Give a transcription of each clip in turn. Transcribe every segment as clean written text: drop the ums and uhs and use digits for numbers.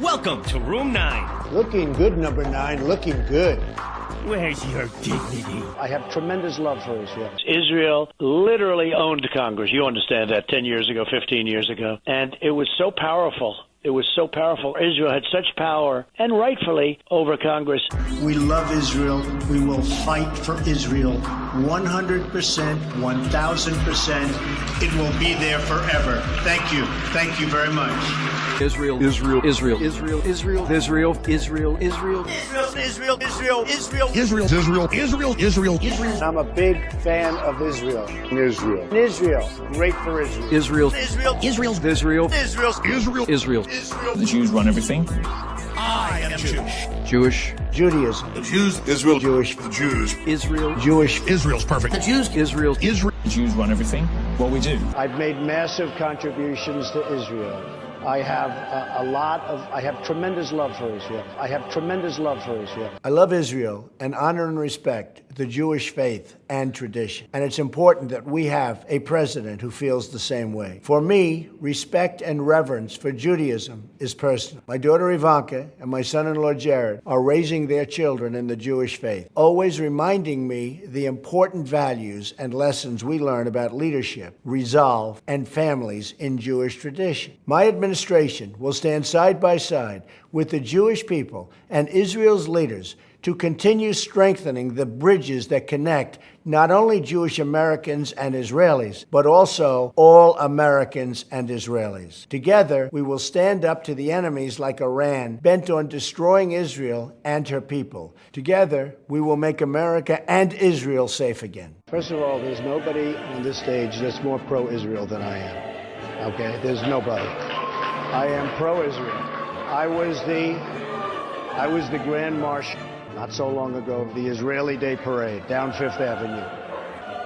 Welcome to Room 9. Looking good, number 9, looking good. Where's your dignity? I have tremendous love for Israel. Israel literally owned Congress. You understand that 10 years ago, 15 years ago. And it was so powerful. It was so powerful. Israel had such power, and rightfully, over Congress. We love Israel. We will fight for Israel 100%, 1,000%. It will be there forever. Thank you. Thank you very much. Israel, Israel, Israel, Israel, Israel, Israel, Israel, Israel, Israel, Israel, Israel, Israel, Israel, Israel, Israel, Israel. I'm a big fan of Israel. Israel. Israel. Great for Israel. Israel, Israel, Israel, Israel, Israel, Israel, Israel. The Jews run everything. I am Jewish. Jewish, Judaism. The Jews, Israel, Jewish. the Jews, Israel, Jewish. Israel's perfect. the Jews, Israel, Israel. The Jews run everything. What we do. I've made massive contributions to Israel. I have I have tremendous love for Israel. I have tremendous love for Israel. I love Israel and honor and respect the Jewish faith and tradition. And it's important that we have a president who feels the same way. For me, respect and reverence for Judaism is personal. My daughter Ivanka and my son-in-law Jared are raising their children in the Jewish faith, always reminding me the important values and lessons we learn about leadership, resolve, and families in Jewish tradition. My administration will stand side by side with the Jewish people and Israel's leaders to continue strengthening the bridges that connect not only Jewish Americans and Israelis, but also all Americans and Israelis. Together, we will stand up to the enemies like Iran, bent on destroying Israel and her people. Together, we will make America and Israel safe again. First of all, there's nobody on this stage that's more pro-Israel than I am. Okay? There's nobody. I am pro-Israel. I was the Grand Marshal not so long ago of the Israeli Day Parade down Fifth Avenue.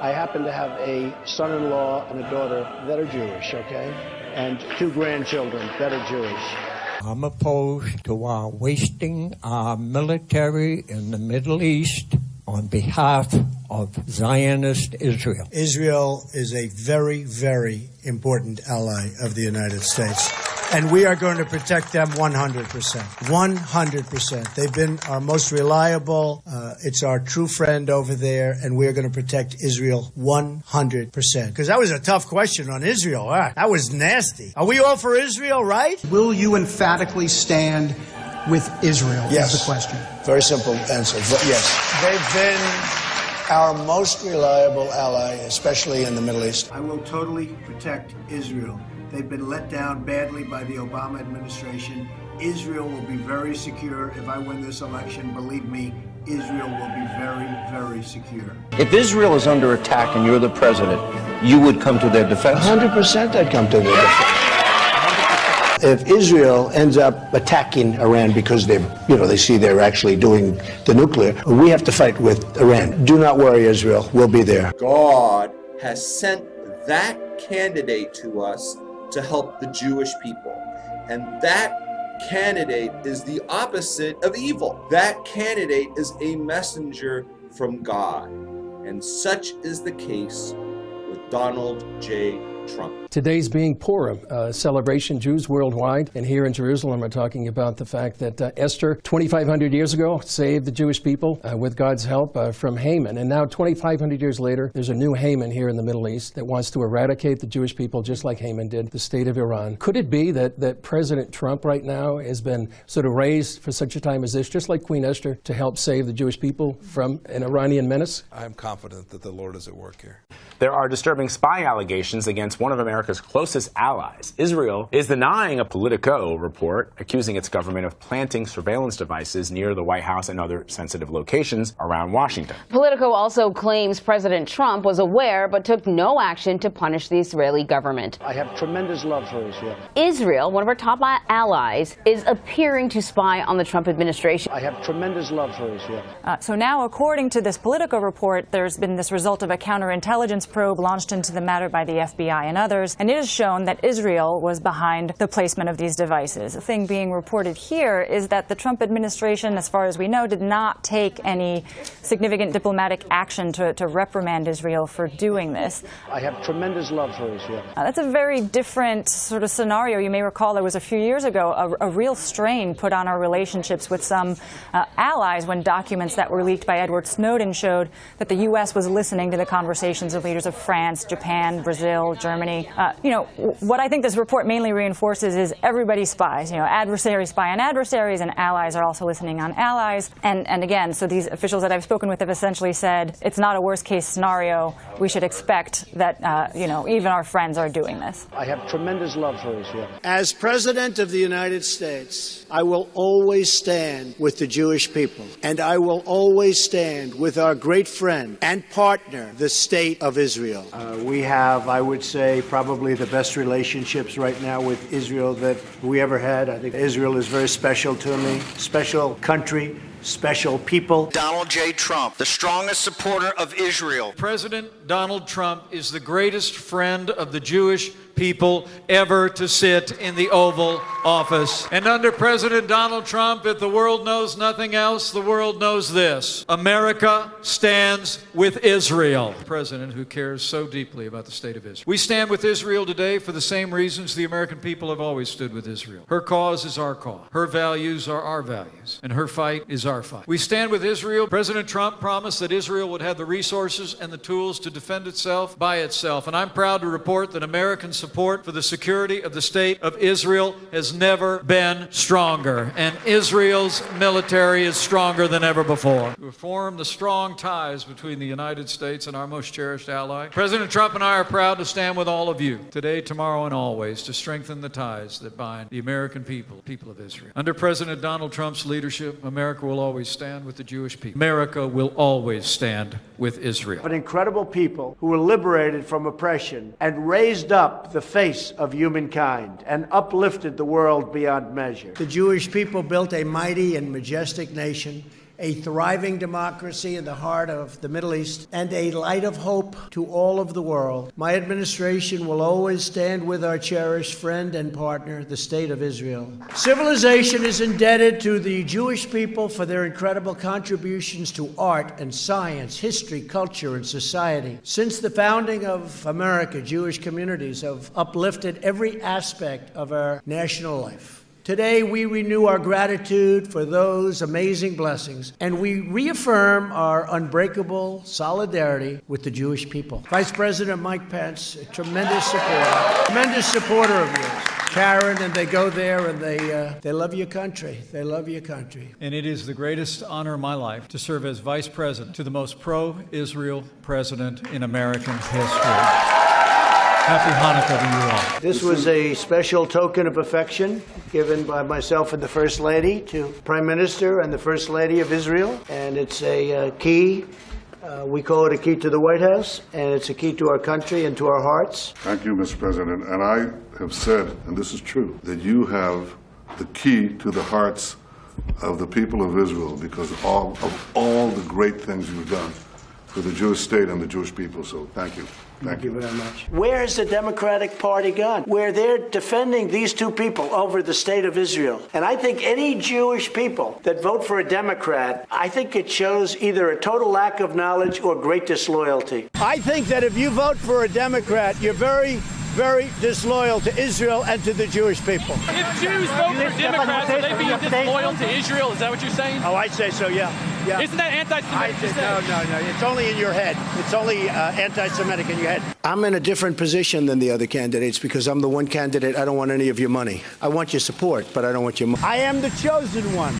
I happen to have a son-in-law and a daughter that are Jewish, okay? And 2 grandchildren that are Jewish. I'm opposed to our wasting our military in the Middle East on behalf of Zionist Israel. Israel is a very, very important ally of the United States. And we are going to protect them 100%. 100%. They've been our most reliable. It's our true friend over there, and we're going to protect Israel 100%. Because that was a tough question on Israel. That was nasty. Are we all for Israel, right? Will you emphatically stand with Israel? Yes. Is the question. Very simple answer. Yes. They've been our most reliable ally, especially in the Middle East. I will totally protect Israel. They've been let down badly by the Obama administration. Israel will be very secure. If I win this election, believe me, Israel will be very, very secure. If Israel is under attack and you're the president, you would come to their defense? 100% I'd come to their defense. If Israel ends up attacking Iran because they see they're actually doing the nuclear, we have to fight with Iran. Do not worry, Israel. We'll be there. God has sent that candidate to us to help the Jewish people. And that candidate is the opposite of evil. That candidate is a messenger from God. And such is the case with Donald J. Trump. Today's being Purim, celebration. Jews worldwide, and here in Jerusalem are talking about the fact that Esther, 2,500 years ago, saved the Jewish people with God's help from Haman. And now 2,500 years later, there's a new Haman here in the Middle East that wants to eradicate the Jewish people just like Haman did the state of Iran. Could it be that President Trump right now has been sort of raised for such a time as this, just like Queen Esther, to help save the Jewish people from an Iranian menace? I'm confident that the Lord is at work here. There are disturbing spy allegations against one of America's closest allies. Israel is denying a Politico report accusing its government of planting surveillance devices near the White House and other sensitive locations around Washington. Politico also claims President Trump was aware but took no action to punish the Israeli government. I have tremendous love for Israel. Israel, one of our top allies, is appearing to spy on the Trump administration. I have tremendous love for Israel. So now, according to this Politico report, there's been this result of a counterintelligence probe launched into the matter by the FBI and others. consumers, and it has shown that Israel was behind the placement of these devices. The thing being reported here is that the Trump administration, as far as we know, did not take any significant diplomatic action to reprimand Israel for doing this. I have tremendous love for Israel. That's a very different sort of scenario. You may recall there was a few years ago a real strain put on our relationships with some allies when documents that were leaked by Edward Snowden showed that the U.S. was listening to the conversations of leaders of France, Japan, Brazil, Germany. What I think this report mainly reinforces is everybody spies. Adversaries spy on adversaries, and allies are also listening on allies. And again, so these officials that I've spoken with have essentially said it's not a worst-case scenario. We should expect that, even our friends are doing this. I have tremendous love for Israel. As President of the United States, I will always stand with the Jewish people, and I will always stand with our great friend and partner, the State of Israel. We have, I would say, probably the best relationships right now with Israel that we ever had. I think Israel is very special to me, special country, special people. Donald J. Trump, the strongest supporter of Israel. President Donald Trump is the greatest friend of the Jewish people ever to sit in the Oval Office. And under President Donald Trump, if the world knows nothing else, the world knows this: America stands with Israel. The president who cares so deeply about the state of Israel. We stand with Israel today for the same reasons the American people have always stood with Israel. Her cause is our cause. Her values are our values. And her fight is our fight. We stand with Israel. President Trump promised that Israel would have the resources and the tools to defend itself by itself. And I'm proud to report that American support for the security of the state of Israel has never been stronger. And Israel's military is stronger than ever before. To reform the strong ties between the United States and our most cherished ally, President Trump and I are proud to stand with all of you today, tomorrow, and always to strengthen the ties that bind the American people, people of Israel. Under President Donald Trump's leadership, America will always stand with the Jewish people. America will always stand with Israel. But incredible people who were liberated from oppression and raised up the face of humankind and uplifted the world beyond measure. The Jewish people built a mighty and majestic nation, a thriving democracy in the heart of the Middle East, and a light of hope to all of the world. My administration will always stand with our cherished friend and partner, the State of Israel. Civilization is indebted to the Jewish people for their incredible contributions to art and science, history, culture, and society. Since the founding of America, Jewish communities have uplifted every aspect of our national life. Today, we renew our gratitude for those amazing blessings, and we reaffirm our unbreakable solidarity with the Jewish people. Vice President Mike Pence, a tremendous supporter of yours. Karen, and they go there and they love your country. They love your country. And it is the greatest honor of my life to serve as Vice President to the most pro-Israel president in American history. Happy Hanukkah to you all. This was a special token of affection given by myself and the First Lady to Prime Minister and the First Lady of Israel. And it's a key. We call it a key to the White House, and it's a key to our country and to our hearts. Thank you, Mr. President. And I have said, and this is true, that you have the key to the hearts of the people of Israel because of all the great things you've done for the Jewish state and the Jewish people. So thank you. Thank you very much. Where has the Democratic Party gone? Where they're defending these two people over the state of Israel. And I think any Jewish people that vote for a Democrat, I think it shows either a total lack of knowledge or great disloyalty. I think that if you vote for a Democrat, you're very disloyal to Israel and to the Jewish people. If Jews vote for Democrats, will they be disloyal to Israel? Is that what you're saying? Oh, I'd say so, yeah. Isn't that anti-Semitic? No. It's only in your head. It's only anti-Semitic in your head. I'm in a different position than the other candidates because I'm the one candidate. I don't want any of your money. I want your support, but I don't want your money. I am the chosen one.